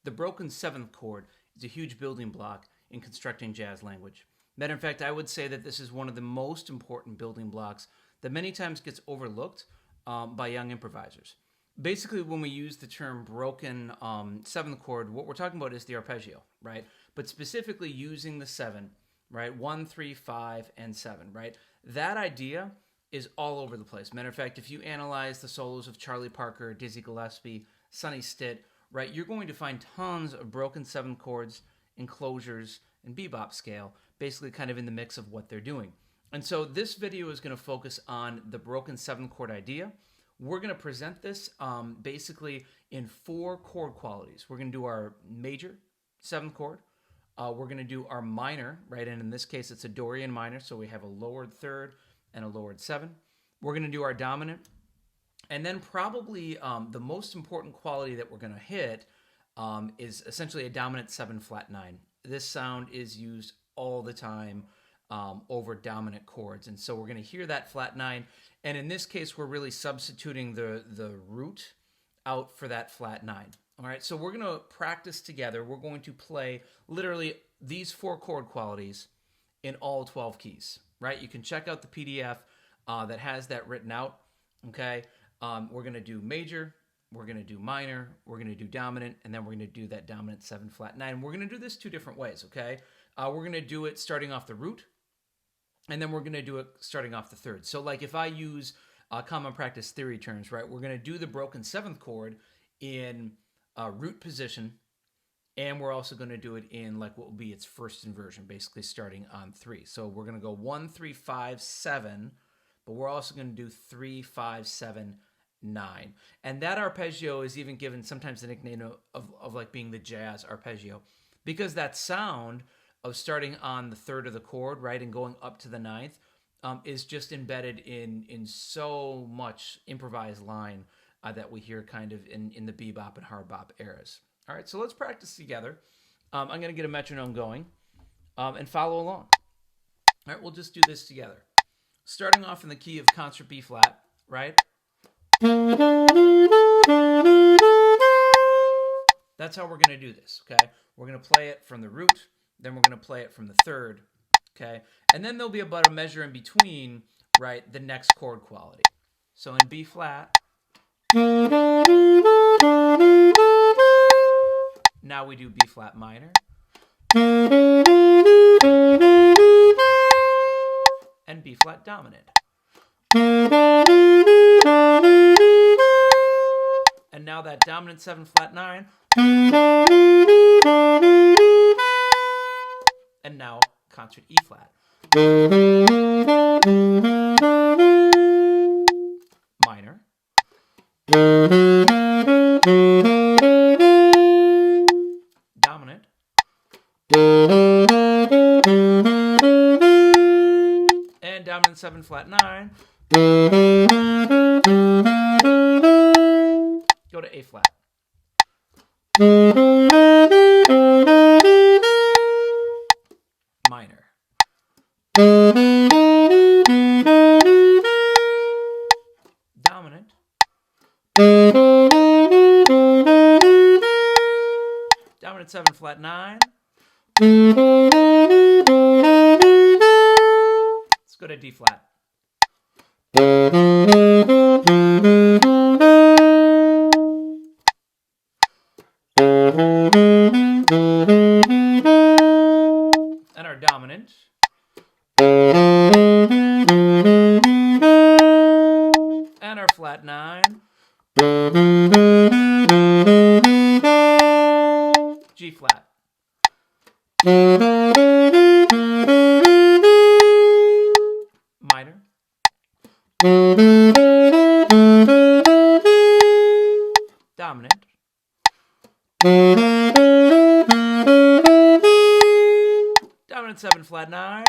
The broken seventh chord is a huge building block in constructing jazz language. Matter of fact, I would say that this is one of the most important building blocks that many times gets overlooked by young improvisers. Basically, when we use the term broken seventh chord, what we're talking about is the arpeggio, right? But specifically using the seven, right? 1, 3, 5, and 7, right? That idea is all over the place. Matter of fact, if you analyze the solos of Charlie Parker, Dizzy Gillespie, Sonny Stitt, right, you're going to find tons of broken seventh chords, enclosures, and bebop scale, basically kind of in the mix of what they're doing. And so this video is going to focus on the broken seventh chord idea. We're going to present this basically in 4 chord qualities. We're going to do our major seventh chord. We're going to do our minor, right? And in this case, it's a Dorian minor, so we have a lowered third and a lowered 7. We're going to do our dominant. And then probably the most important quality that we're going to hit is essentially a dominant 7 flat 9. This sound is used all the time over dominant chords. And so we're going to hear that flat 9. And in this case, we're really substituting the root out for that flat 9. All right, so we're going to practice together. We're going to play literally these 4 chord qualities in all 12 keys, right? You can check out the PDF that has that written out, okay? We're going to do major, we're going to do minor, we're going to do dominant, and then we're going to do that dominant 7 flat 9. We're going to do this 2 different ways, okay? We're going to do it starting off the root, and then we're going to do it starting off the third. So like if I use common practice theory terms, right, we're going to do the broken 7th chord in root position, and we're also going to do it in like what will be its first inversion, basically starting on 3. So we're going to go 1, 3, 5, 7, but we're also going to do 3, 5, 7, 9. And that arpeggio is even given sometimes the nickname of like being the jazz arpeggio, because that sound of starting on the third of the chord, right, and going up to the 9th is just embedded in so much improvised line that we hear kind of in the bebop and hard bop eras. All right, so let's practice together. I'm going to get a metronome going and follow along. All right, we'll just do this together. Starting off in the key of concert B flat, right? That's how we're going to do this, okay? We're going to play it from the root, then we're going to play it from the third, okay? And then there'll be about a measure in between, right, the next chord quality. So in B flat, now we do B flat minor, and B flat dominant. And now that dominant 7 flat 9, and now concert E flat. Minor. Dominant. And dominant 7 flat 9. Go to A flat. Minor. Dominant. Dominant 7 flat 9. Let's go to D flat. And our dominant. And our flat 9. G flat. Minor. Dominant. Dominant 7 flat 9.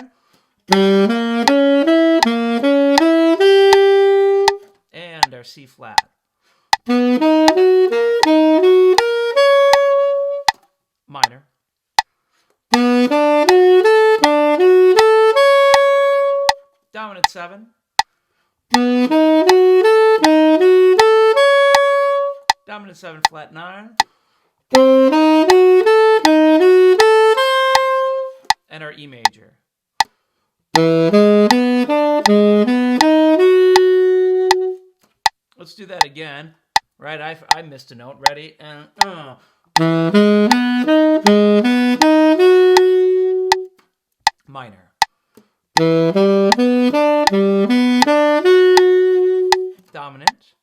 And our C flat. Minor. Dominant 7. Dominant 7 flat 9. Let's do that again. Right, I missed a note. Ready? And minor. Dominant.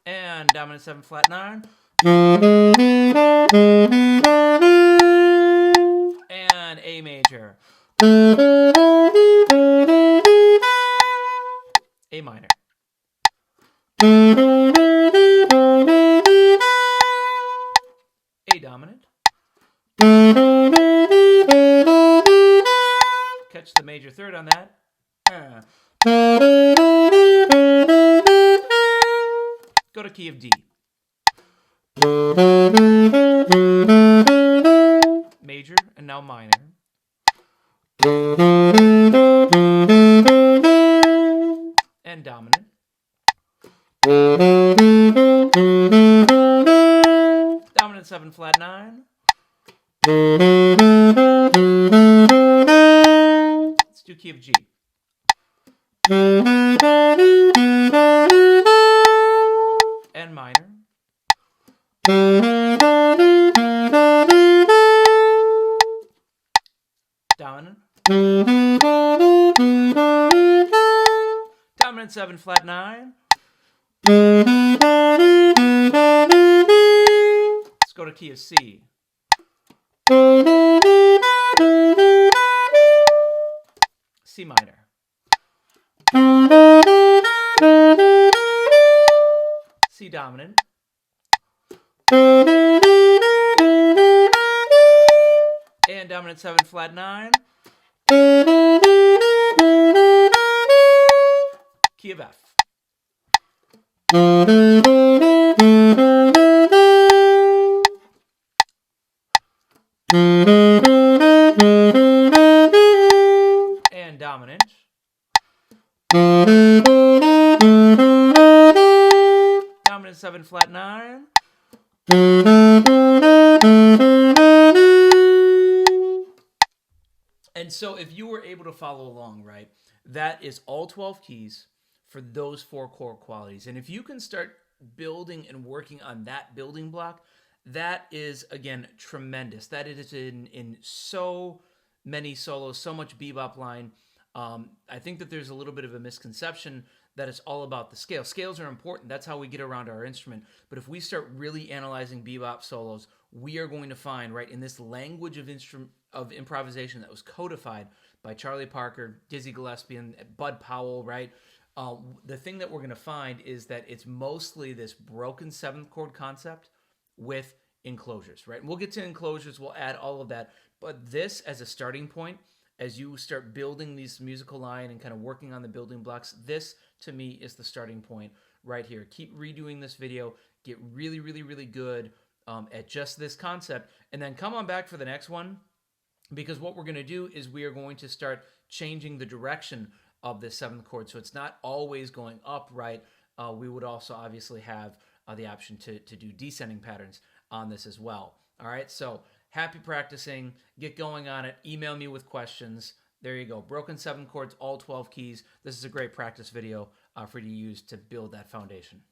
And dominant 7 flat 9. And A major. A minor. A dominant. Catch the major third on that. Go to key of D. Major and now minor. And dominant. Dominant 7 flat 9. Let's do key of G. And minor. Dominant. Dominant 7 flat 9. Let's go to key of C. C minor. C dominant. And dominant 7 flat 9. Key of F. And dominant. Dominant 7 flat 9. And so if you were able to follow along, right, that is all 12 keys for those 4 core qualities. And if you can start building and working on that building block, that is, again, tremendous. That is in so many solos, so much bebop line. I think that there's a little bit of a misconception that it's all about the scale. Scales are important. That's how we get around our instrument. But if we start really analyzing bebop solos, we are going to find, right, in this language of improvisation that was codified by Charlie Parker, Dizzy Gillespie, and Bud Powell, right? The thing that we're going to find is that it's mostly this broken 7th chord concept with enclosures, right? And we'll get to enclosures. We'll add all of that. But this as a starting point, as you start building these musical line and kind of working on the building blocks, this to me is the starting point right here. Keep redoing this video, get really, really, really good at just this concept, and then come on back for the next one, because what we're going to do is we are going to start changing the direction of this 7th chord. So it's not always going up, right? We would also obviously have the option to do descending patterns on this as well. All right, so happy practicing. Get going on it. Email me with questions. There you go. Broken 7 chords, all 12 keys. This is a great practice video for you to use to build that foundation.